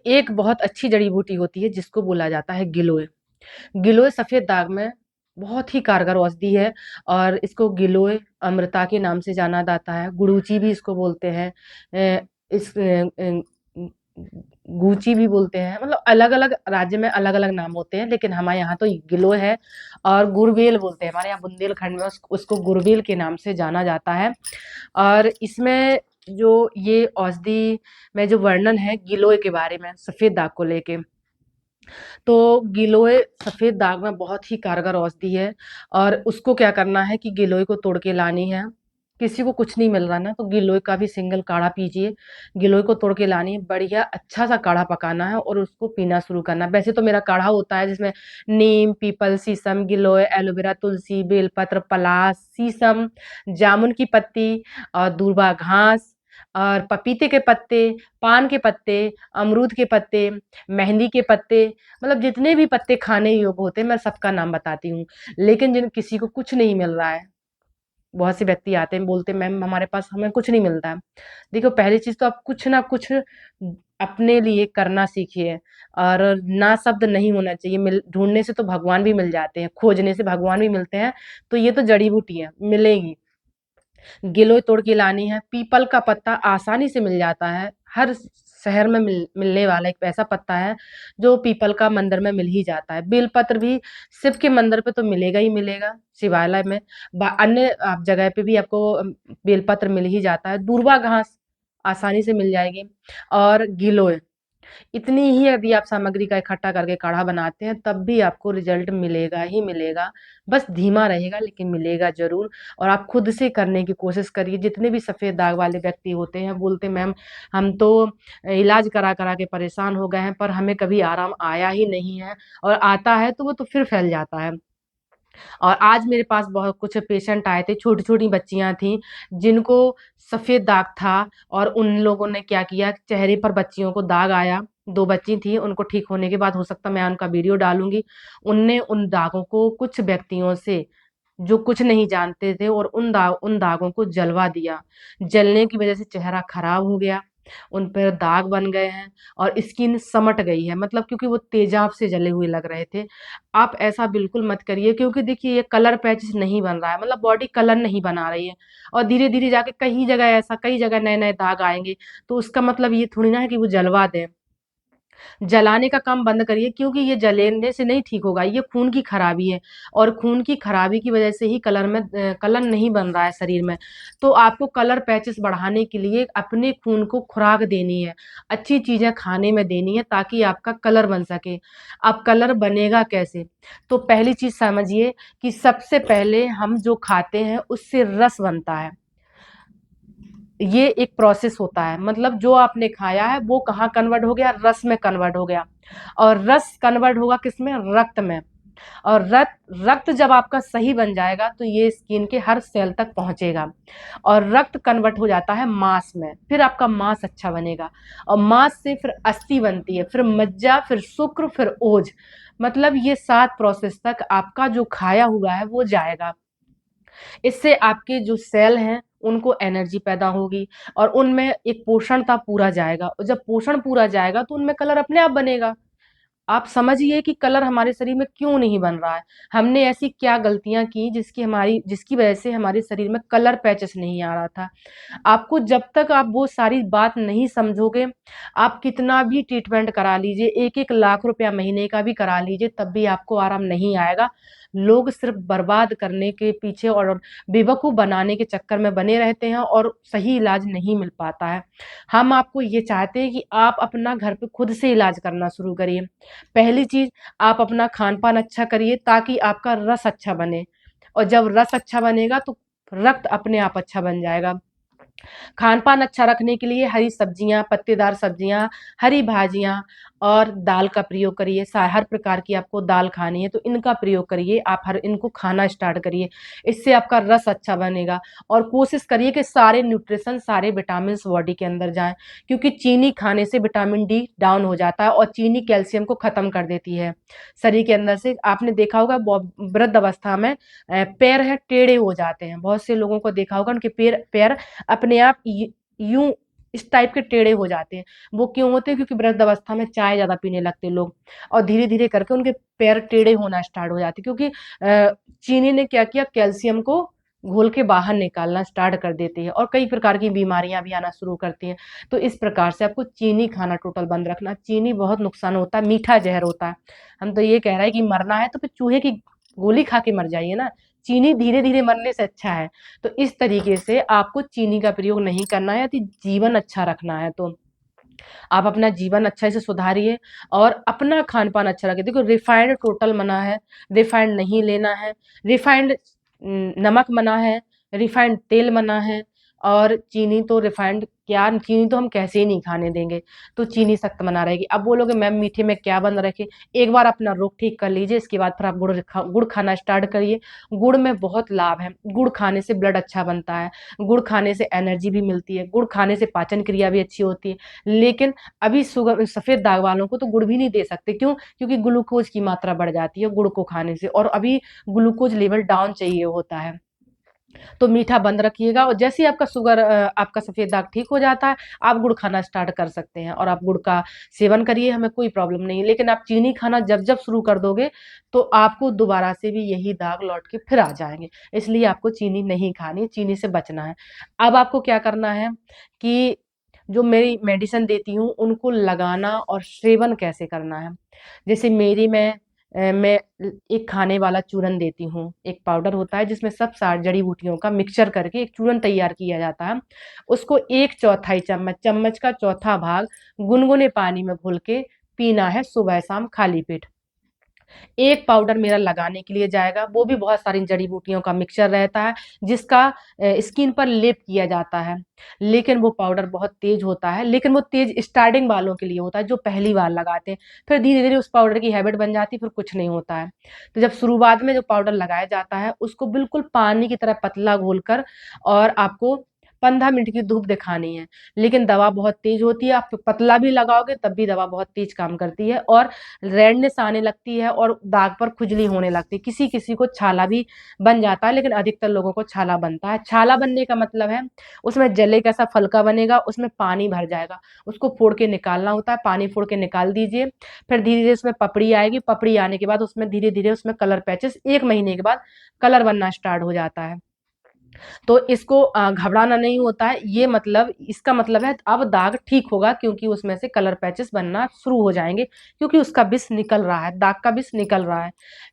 एक बहुत अच्छी जड़ी बूटी होती है जिसको बोला जाता है गिलोय। गिलोय सफेद दाग में बहुत ही कारगर औषधि है और इसको गिलोय अमृता के नाम से जाना जाता है। गुड़ूची भी इसको बोलते हैं। इस गूची भी बोलते हैं। मतलब अलग अलग राज्य में अलग अलग नाम होते हैं, लेकिन हमारे यहाँ तो गिलोय है। और गुड़बेल बोलते हैं, हमारे यहाँ बुंदेलखंड में उसको गुड़बेल के नाम से जाना जाता है। और इसमें जो ये औषधि में जो वर्णन है गिलोय के बारे में सफेद दाग को लेके, तो गिलोय सफेद दाग में बहुत ही कारगर औषधि है। और उसको क्या करना है कि गिलोय को तोड़ के लानी है। किसी को कुछ नहीं मिल रहा ना, तो गिलोय का भी सिंगल काढ़ा पीजिए। गिलोय को तोड़ के लानी है, बढ़िया अच्छा सा काढ़ा पकाना है और उसको पीना शुरू करना है। वैसे तो मेरा काढ़ा होता है जिसमें नीम, पीपल, शीशम, गिलोय, एलोवेरा, तुलसी, बेलपत्र, पलाश, शीशम, जामुन की पत्ती और दूर्वा घास और पपीते के पत्ते, पान के पत्ते, अमरूद के पत्ते, मेहंदी के पत्ते, मतलब जितने भी पत्ते खाने योग्य होते हैं मैं सबका नाम बताती हूँ। लेकिन जिन किसी को कुछ नहीं मिल रहा है, बहुत से व्यक्ति आते हैं बोलते हैं मैम हमारे पास हमें कुछ नहीं मिलता है। देखो पहली चीज तो आप कुछ ना कुछ अपने लिए करना सीखिए। और ना शब्द नहीं होना चाहिए। मिल ढूंढने से तो भगवान भी मिल जाते हैं, खोजने से भगवान भी मिलते हैं। तो ये तो जड़ी बूटी है, मिलेगी। गिलोय तोड़ के लानी है। पीपल का पत्ता आसानी से मिल जाता है, हर शहर में मिलने वाला एक ऐसा पत्ता है जो पीपल का मंदिर में मिल ही जाता है। बेलपत्र भी शिव के मंदिर पे तो मिलेगा ही मिलेगा, शिवालय में। अन्य आप जगह पे भी आपको बेलपत्र मिल ही जाता है। दूर्वा घास आसानी से मिल जाएगी। और गिलोय, इतनी ही यदि आप सामग्री का इकट्ठा करके काढ़ा बनाते हैं तब भी आपको रिजल्ट मिलेगा ही मिलेगा। बस धीमा रहेगा लेकिन मिलेगा जरूर। और आप खुद से करने की कोशिश करिए। जितने भी सफेद दाग वाले व्यक्ति होते हैं बोलते हैं मैम हम तो इलाज करा करा के परेशान हो गए हैं पर हमें कभी आराम आया ही नहीं है, और आता है तो वो तो फिर फैल जाता है। और आज मेरे पास बहुत कुछ पेशेंट आए थे, छोटी छोटी बच्चियां थी जिनको सफेद दाग था। और उन लोगों ने क्या किया, चेहरे पर बच्चियों को दाग आया। दो बच्ची थी, उनको ठीक होने के बाद हो सकता मैं उनका वीडियो डालूंगी। उनने उन दागों को कुछ व्यक्तियों से जो कुछ नहीं जानते थे और उन दागों को जलवा दिया। जलने की वजह से चेहरा खराब हो गया, उन पर दाग बन गए हैं और स्किन समट गई है। मतलब क्योंकि वो तेजाब से जले हुए लग रहे थे। आप ऐसा बिल्कुल मत करिए, क्योंकि देखिए ये कलर पैचेस नहीं बन रहा है, मतलब बॉडी कलर नहीं बना रही है। और धीरे धीरे जाके कई जगह नए नए दाग आएंगे। तो उसका मतलब ये थोड़ी ना है कि वो जलवा दें। जलाने का काम बंद करिए, क्योंकि ये जलने से नहीं ठीक होगा, ये खून की खराबी है। और खून की खराबी की वजह से ही कलर नहीं बन रहा है शरीर में। तो आपको कलर पैचेस बढ़ाने के लिए अपने खून को खुराक देनी है, अच्छी चीजें खाने में देनी है ताकि आपका कलर बन सके। अब कलर बनेगा कैसे, तो पहली चीज समझिए कि सबसे पहले हम जो खाते हैं उससे रस बनता है। ये एक प्रोसेस होता है, मतलब जो आपने खाया है वो कहाँ कन्वर्ट हो गया, रस में कन्वर्ट हो गया। और रस कन्वर्ट होगा किसमें, रक्त में। और रक्त रक्त जब आपका सही बन जाएगा तो ये स्किन के हर सेल तक पहुंचेगा। और रक्त कन्वर्ट हो जाता है मांस में, फिर आपका मांस अच्छा बनेगा। और मांस से फिर अस्थि बनती है, फिर मज्जा, फिर शुक्र, फिर ओज। मतलब ये 7 प्रोसेस तक आपका जो खाया हुआ है वो जाएगा। इससे आपके जो सेल हैं उनको एनर्जी पैदा होगी और उनमें एक पोषणता पूरा जाएगा। और जब पोषण पूरा जाएगा तो उनमें कलर अपने आप बनेगा। आप समझिए कि कलर हमारे शरीर में क्यों नहीं बन रहा है। हमने ऐसी क्या गलतियां की जिसकी वजह से हमारे शरीर में कलर पैचेस नहीं आ रहा था। आपको जब तक आप वो सारी बात नहीं समझोगे, आप कितना भी ट्रीटमेंट करा लीजिए, 1-1 लाख रुपया महीने का भी करा लीजिए, तब भी आपको आराम नहीं आएगा। लोग सिर्फ बर्बाद करने के पीछे और बेवकूफ बनाने के चक्कर में बने रहते हैं और सही इलाज नहीं मिल पाता है। हम आपको ये चाहते हैं कि आप अपना घर पे खुद से इलाज करना शुरू करिए। पहली चीज, आप अपना खान पान अच्छा करिए ताकि आपका रस अच्छा बने। और जब रस अच्छा बनेगा तो रक्त अपने आप अच्छा बन जाएगा। खान पान अच्छा रखने के लिए हरी सब्जियां, पत्तेदार सब्जियां, हरी भाजियां और दाल का प्रयोग करिए। हर प्रकार की आपको दाल खानी है तो इनका प्रयोग करिए, आप हर इनको खाना स्टार्ट करिए। इससे आपका रस अच्छा बनेगा। और कोशिश करिए कि सारे न्यूट्रिशन, सारे विटामिन बॉडी के अंदर जाएं, क्योंकि चीनी खाने से विटामिन डी डाउन हो जाता है और चीनी कैल्शियम को खत्म कर देती है शरीर के अंदर से। आपने देखा होगा वृद्ध अवस्था में पैर है टेढ़े हो जाते हैं। बहुत से लोगों को देखा होगा उनके पैर पैर अपने आप यूं इस टाइप के टेढ़े हो जाते हैं। वो क्यों होते हैं? क्योंकि वृद्ध अवस्था में चाय ज़्यादा पीने लगते हैं लोग, और धीरे-धीरे करके उनके पैर टेढ़े होना स्टार्ट हो जाते हैं, क्योंकि चीनी ने क्या किया, कैल्शियम को घोल के बाहर निकालना स्टार्ट कर देती है, और कई प्रकार की बीमारियां भी आना शुरू करती हैं। तो इस प्रकार से आपको चीनी खाना टोटल बंद रखना। चीनी बहुत नुकसान होता है, मीठा जहर होता है। हम तो ये कह रहे हैं कि मरना है तो फिर चूहे की गोली खा के मर जाइए ना, चीनी धीरे धीरे मरने से अच्छा है। तो इस तरीके से आपको चीनी का प्रयोग नहीं करना है यदि जीवन अच्छा रखना है तो। आप अपना जीवन अच्छे से सुधारिए और अपना खान-पान अच्छा रखिए। देखो, रिफाइंड टोटल मना है, रिफाइंड नहीं लेना है, रिफाइंड नमक मना है, रिफाइंड तेल मना है, और चीनी तो रिफाइंड क्या, चीनी तो हम कैसे ही नहीं खाने देंगे, तो चीनी सख्त मना रहेगी। अब बोलोगे मैम मीठे में क्या बंद रखें? एक बार अपना रोग ठीक कर लीजिए, इसके बाद फिर आप गुड़ खाना स्टार्ट करिए। गुड़ में बहुत लाभ है, गुड़ खाने से ब्लड अच्छा बनता है, गुड़ खाने से एनर्जी भी मिलती है, गुड़ खाने से पाचन क्रिया भी अच्छी होती है। लेकिन अभी शुगर सफ़ेद दाग वालों को तो गुड़ भी नहीं दे सकते, क्यों? क्योंकि ग्लूकोज़ की मात्रा बढ़ जाती है गुड़ को खाने से, और अभी ग्लूकोज़ लेवल डाउन चाहिए होता है। तो मीठा बंद रखिएगा, और जैसे ही आपका शुगर आपका सफ़ेद दाग ठीक हो जाता है, आप गुड़ खाना स्टार्ट कर सकते हैं, और आप गुड़ का सेवन करिए, हमें कोई प्रॉब्लम नहीं है। लेकिन आप चीनी खाना जब-जब शुरू कर दोगे, तो आपको दोबारा से भी यही दाग लौट के फिर आ जाएँगे। इसलिए आपको चीनी नहीं खानी, चीनी से बचना है। अब आपको क्या करना है कि जो मेरी मेडिसिन देती हूँ, उनको लगाना और सेवन कैसे करना है। जैसे मेरी मैं एक खाने वाला चूरन देती हूँ, एक पाउडर होता है जिसमें सब सारी जड़ी-बूटियों का मिक्सचर करके एक चूरन तैयार किया जाता है। उसको 1/4 चम्मच, चम्मच का चौथा भाग गुनगुने पानी में घोल के पीना है सुबह-शाम खाली पेट। एक पाउडर मेरा लगाने के लिए जाएगा, वो भी बहुत सारी जड़ी-बूटियों का मिक्सचर रहता है, जिसका स्किन पर लेप किया जाता है। लेकिन वो पाउडर बहुत तेज़ होता है, लेकिन वो तेज़ स्टार्टिंग वालों के लिए होता है, जो पहली बार लगाते हैं। फिर धीरे-धीरे उस पाउडर की हैबिट बन जाती है, फिर कुछ नहीं होता है। तो जब शुरुआत में जो पाउडर लगाया जाता है, उसको बिल्कुल पानी की तरह पतला घोलकर, और आपको 15 मिनट की धूप दिखानी है। लेकिन दवा बहुत तेज़ होती है, आप पतला भी लगाओगे तब भी दवा बहुत तेज़ काम करती है, और रेडनेस आने लगती है, और दाग पर खुजली होने लगती है। किसी-किसी को छाला भी बन जाता है, लेकिन अधिकतर लोगों को छाला बनता है। छाला बनने का मतलब है उसमें जले का सा फलका बनेगा, उसमें पानी भर जाएगा। उसको फोड़ के निकालना होता है, पानी फोड़ के निकाल दीजिए। फिर धीरे-धीरे उसमें पपड़ी आएगी, पपड़ी आने के बाद उसमें धीरे-धीरे उसमें कलर पैचेज़ 1 महीने के बाद कलर बनना स्टार्ट हो जाता है। तो इसको घबराना नहीं होता है, ये मतलब इसका मतलब है अब दाग ठीक होगा, क्योंकि उसमें से कलर पैचेस बनना शुरू हो जाएँगे, क्योंकि उसका विष निकल रहा है, दाग का विष निकल रहा है।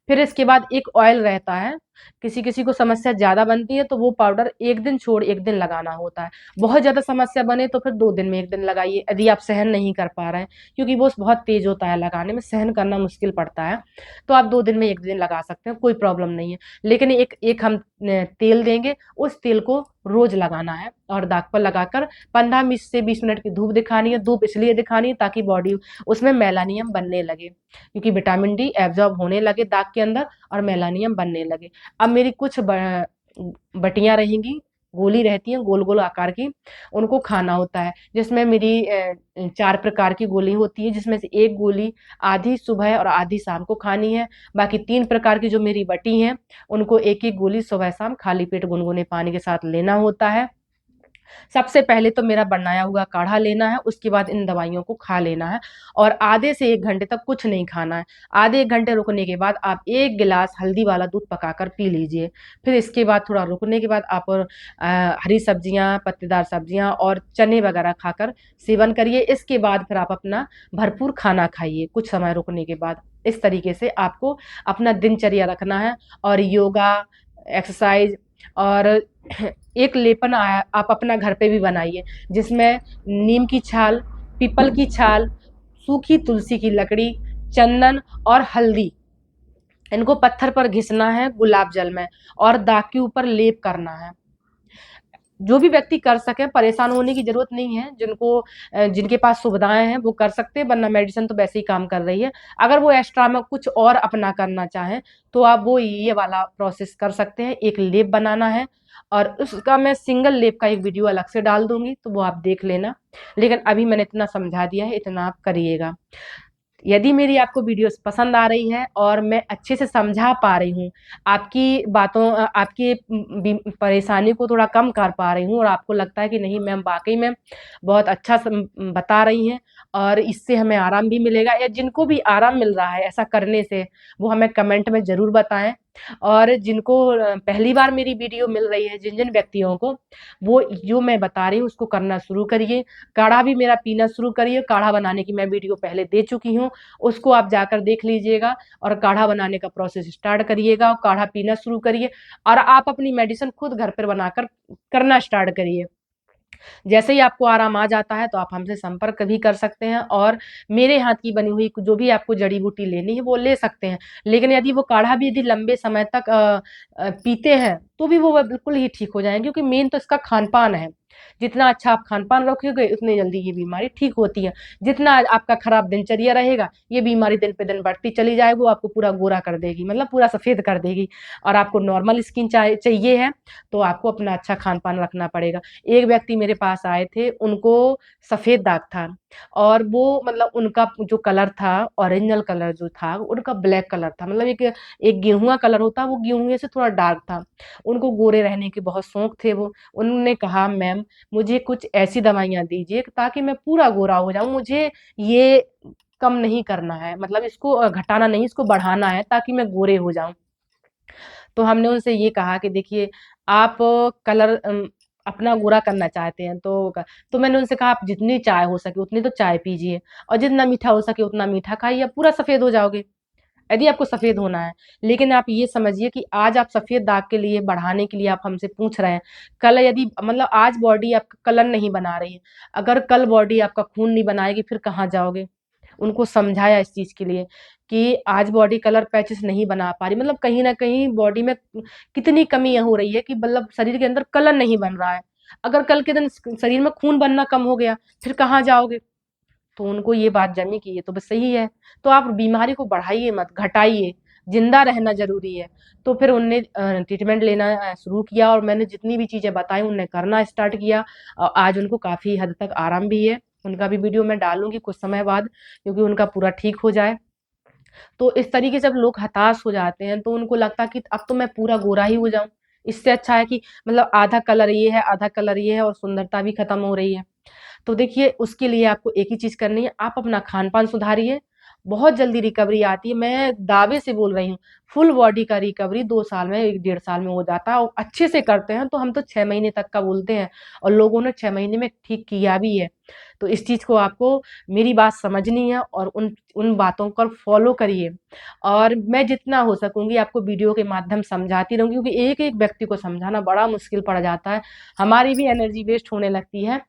फिर इसके बाद एक ऑयल रहता है, किसी-किसी को समस्या ज़्यादा बनती है तो वो पाउडर 1 दिन छोड़ 1 दिन लगाना होता है। बहुत ज़्यादा समस्या बने तो फिर 2 दिन में 1 दिन लगाइए, यदि आप सहन नहीं कर पा रहे हैं, क्योंकि वो बहुत तेज़ होता है लगाने में, सहन करना मुश्किल पड़ता है। तो आप 2 दिन में 1 दिन लगा सकते हैं, कोई प्रॉब्लम नहीं है। लेकिन एक एक हम तेल देंगे, उस तेल को रोज़ लगाना है, और दाग पर लगाकर 15 से 20 मिनट की धूप दिखानी है। धूप इसलिए दिखानी है ताकि बॉडी उसमें मेलानियम बनने लगे, क्योंकि विटामिन डी एब्ज़ॉर्ब होने लगे दाग के अंदर, और मेलानियम बनने लगे। अब मेरी कुछ बटियाँ रहेंगी, गोली रहती हैं गोल-गोल आकार की, उनको खाना होता है। जिसमें मेरी 4 प्रकार की गोली होती है, जिसमें से 1 गोली आधी सुबह और आधी शाम को खानी है। बाकी 3 प्रकार की जो मेरी बटी हैं, उनको एक-एक गोली सुबह-शाम खाली पेट गुनगुने पानी के साथ लेना होता है। सबसे पहले तो मेरा बनाया हुआ काढ़ा लेना है, उसके बाद इन दवाइयों को खा लेना है, और आधे से 1 घंटे तक कुछ नहीं खाना है। आधे 1 घंटे रुकने के बाद आप 1 गिलास हल्दी वाला दूध पकाकर पी लीजिए। फिर इसके बाद थोड़ा रुकने के बाद आप हरी सब्जियाँ, पत्तेदार सब्जियाँ और चने वगैरह खाकर सेवन करिए। इसके बाद फिर आप अपना भरपूर खाना खाइए, कुछ समय रुकने के बाद। इस तरीके से आपको अपना दिनचर्या रखना है, और योगा, एक्सरसाइज़, और एक लेपन आया आप अपना घर पे भी बनाइए, जिसमें नीम की छाल, पीपल की छाल, सूखी तुलसी की लकड़ी, चंदन और हल्दी, इनको पत्थर पर घिसना है गुलाब जल में, और दाग के ऊपर लेप करना है। जो भी व्यक्ति कर सके, परेशान होने की ज़रूरत नहीं है, जिनके पास सुविधाएँ हैं वो कर सकते हैं, वरना मेडिसिन तो वैसे ही काम कर रही है। अगर वो एक्स्ट्रा में कुछ और अपना करना चाहें, तो आप वो ये वाला प्रोसेस कर सकते हैं। एक लेप बनाना है, और उसका मैं सिंगल लेप का एक वीडियो अलग से डाल दूँगी, तो वो आप देख लेना। लेकिन अभी मैंने इतना समझा दिया है, इतना आप करिएगा। यदि मेरी आपको वीडियोस पसंद आ रही है और मैं अच्छे से समझा पा रही हूँ, आपकी बातों आपकी परेशानी को थोड़ा कम कर पा रही हूँ और आपको लगता है कि नहीं मैम वाक़ई में बहुत अच्छा बता रही हैं और इससे हमें आराम भी मिलेगा, या जिनको भी आराम मिल रहा है ऐसा करने से, वो हमें कमेंट में ज़रूर बताएँ। और जिनको पहली बार मेरी वीडियो मिल रही है, जिन-जिन व्यक्तियों को, वो जो मैं बता रही हूँ उसको करना शुरू करिए। काढ़ा भी मेरा पीना शुरू करिए, काढ़ा बनाने की मैं वीडियो पहले दे चुकी हूँ, उसको आप जाकर देख लीजिएगा और काढ़ा बनाने का प्रोसेस स्टार्ट करिएगा और काढ़ा पीना शुरू करिए और आप अपनी मेडिसिन खुद घर पर बनाकर करना स्टार्ट करिए। जैसे ही आपको आराम आ जाता है तो आप हमसे संपर्क भी कर सकते हैं और मेरे हाथ की बनी हुई जो भी आपको जड़ी-बूटी लेनी है वो ले सकते हैं। लेकिन यदि वो काढ़ा भी यदि लंबे समय तक पीते हैं तो भी वो बिल्कुल ही ठीक हो जाएँगे, क्योंकि मेन तो इसका खान-पान है। जितना अच्छा आप खान-पान रखोगे उतनी जल्दी ये बीमारी ठीक होती है। जितना आपका खराब दिनचर्या रहेगा, ये बीमारी दिन पे दिन बढ़ती चली जाएगी, वो आपको पूरा गोरा कर देगी, मतलब पूरा सफ़ेद कर देगी और आपको नॉर्मल स्किन चाहिए है, तो आपको अपना अच्छा खान-पान रखना पड़ेगा। एक व्यक्ति मेरे पास आए थे, उनको सफ़ेद दाग था और वो मतलब उनका जो कलर था, ओरिजिनल कलर जो था, उनका ब्लैक कलर था। मतलब एक एक गेहुआ कलर होता है, वो गेहुए से थोड़ा डार्क था। उनको गोरे रहने के बहुत शौक थे वो। उन्होंने कहा, "मैम, मुझे कुछ ऐसी दवाइयाँ दीजिए ताकि मैं पूरा गोरा हो जाऊँ। मुझे ये कम नहीं करना है, मतलब इसको घटाना नहीं, इसको बढ़ाना है ताकि मैं गोरे हो जाऊँ।" तो हमने उनसे ये कहा कि देखिए आप कलर अपना गोरा करना चाहते हैं तो मैंने उनसे कहा आप जितनी चाय हो सके उतनी तो चाय पीजिए और जितना मीठा हो सके उतना मीठा खाइए, आप पूरा सफ़ेद हो जाओगे, यदि आपको सफ़ेद होना है। लेकिन आप ये समझिए कि आज आप सफ़ेद दाग के लिए बढ़ाने के लिए आप हमसे पूछ रहे हैं, कल यदि मतलब आज बॉडी आपका कलर नहीं बना रही है, अगर कल बॉडी आपका खून नहीं बनाएगी फिर कहाँ जाओगे? उनको समझाया इस चीज़ के लिए कि आज बॉडी कलर पैचेस नहीं बना पा रही, मतलब कहीं न कहीं बॉडी में कितनी कमी हो रही है कि मतलब शरीर के अंदर कलर नहीं बन रहा है। अगर कल के दिन शरीर में खून बनना कम हो गया, फिर कहाँ जाओगे? तो उनको ये बात जमी कि ये तो बस सही है। तो आप बीमारी को बढ़ाइए मत, घटाइए, ज़िंदा रहना ज़रूरी है। तो फिर उनने ट्रीटमेंट लेना शुरू किया और मैंने जितनी भी चीज़ें बताई उन्होंने करना स्टार्ट किया। आज उनको काफ़ी हद तक आराम भी है। उनका भी वीडियो मैं डालूँगी कुछ समय बाद, क्योंकि उनका पूरा ठीक हो जाए। तो इस तरीके से जब लोग हताश हो जाते हैं, तो उनको लगता है कि अब तो मैं पूरा गोरा ही हो जाऊँ। इससे अच्छा है कि मतलब आधा कलर ये है, आधा कलर ये है और सुंदरता भी खत्म हो रही है। तो देखिए उसके लिए आपको एक ही चीज़ करनी है, आप अपना खान-पान सुधारिए, बहुत जल्दी रिकवरी आती है। मैं दावे से बोल रही हूँ, फुल बॉडी का रिकवरी 2 साल में, 1 डेढ़ साल में हो जाता है और अच्छे से करते हैं तो हम तो 6 महीने तक का बोलते हैं और लोगों ने 6 महीने में ठीक किया भी है। तो इस चीज़ को आपको मेरी बात समझनी है और उन उन बातों को फ़ॉलो करिए और मैं जितना हो सकूँगी आपको वीडियो के माध्यम समझाती रहूँगी, क्योंकि एक-एक व्यक्ति को समझाना बड़ा मुश्किल पड़ जाता है। हमारी भी एनर्जी वेस्ट होने लगती है,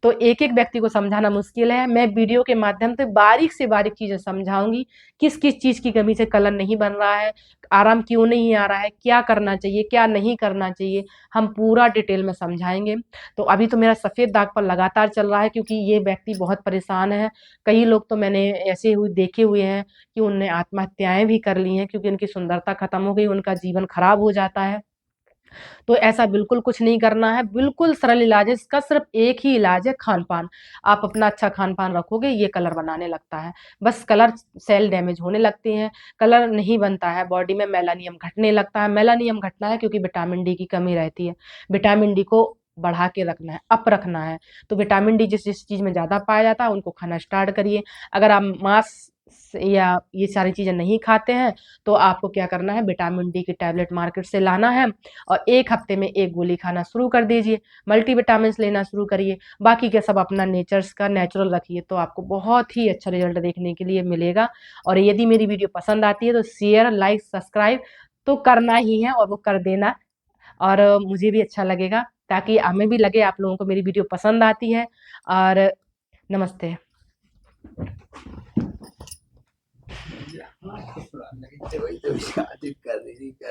तो एक-एक व्यक्ति को समझाना मुश्किल है। मैं वीडियो के माध्यम से बारीक चीज़ें समझाऊँगी, किस-किस चीज़ की कमी से कलर नहीं बन रहा है, आराम क्यों नहीं आ रहा है, क्या करना चाहिए, क्या नहीं करना चाहिए, हम पूरा डिटेल में समझाएँगे। तो अभी तो मेरा सफ़ेद दाग पर लगातार चल रहा है, क्योंकि ये व्यक्ति बहुत परेशान है। कई लोग तो मैंने ऐसे हुए देखे हुए हैं कि उन्होंने आत्महत्याएँ भी कर ली हैं, क्योंकि उनकी सुंदरता खत्म हो गई, उनका जीवन खराब हो जाता है। तो ऐसा बिल्कुल कुछ नहीं करना है, बिल्कुल सरल इलाज है, इसका सिर्फ़ एक ही इलाज है खान-पान। आप अपना अच्छा खान-पान रखोगे, ये कलर बनाने लगता है। बस कलर सेल डैमेज होने लगते हैं, कलर नहीं बनता है, बॉडी में मेलानियम घटने लगता है। मेलानियम घटना है क्योंकि विटामिन डी की कमी रहती है। विटामिन डी को बढ़ा के रखना है, अप रखना है। तो विटामिन डी जिस-जिस चीज़ में ज़्यादा पाया जाता है, उनको खाना स्टार्ट करिए। अगर आप मांस या ये सारी चीज़ें नहीं खाते हैं, तो आपको क्या करना है, विटामिन डी की टैबलेट मार्केट से लाना है और 1 हफ्ते में 1 गोली खाना शुरू कर दीजिए, मल्टीविटामिन्स लेना शुरू करिए, बाकी के सब अपना नेचुरल रखिए, तो आपको बहुत ही अच्छा रिज़ल्ट देखने के लिए मिलेगा। और यदि मेरी वीडियो पसंद आती है तो शेयर, लाइक, सब्सक्राइब तो करना ही है और वो कर देना और मुझे भी अच्छा लगेगा, ताकि हमें भी लगे आप लोगों को मेरी वीडियो पसंद आती है और नमस्ते। हाँ, वही तो शादी कर रही थी।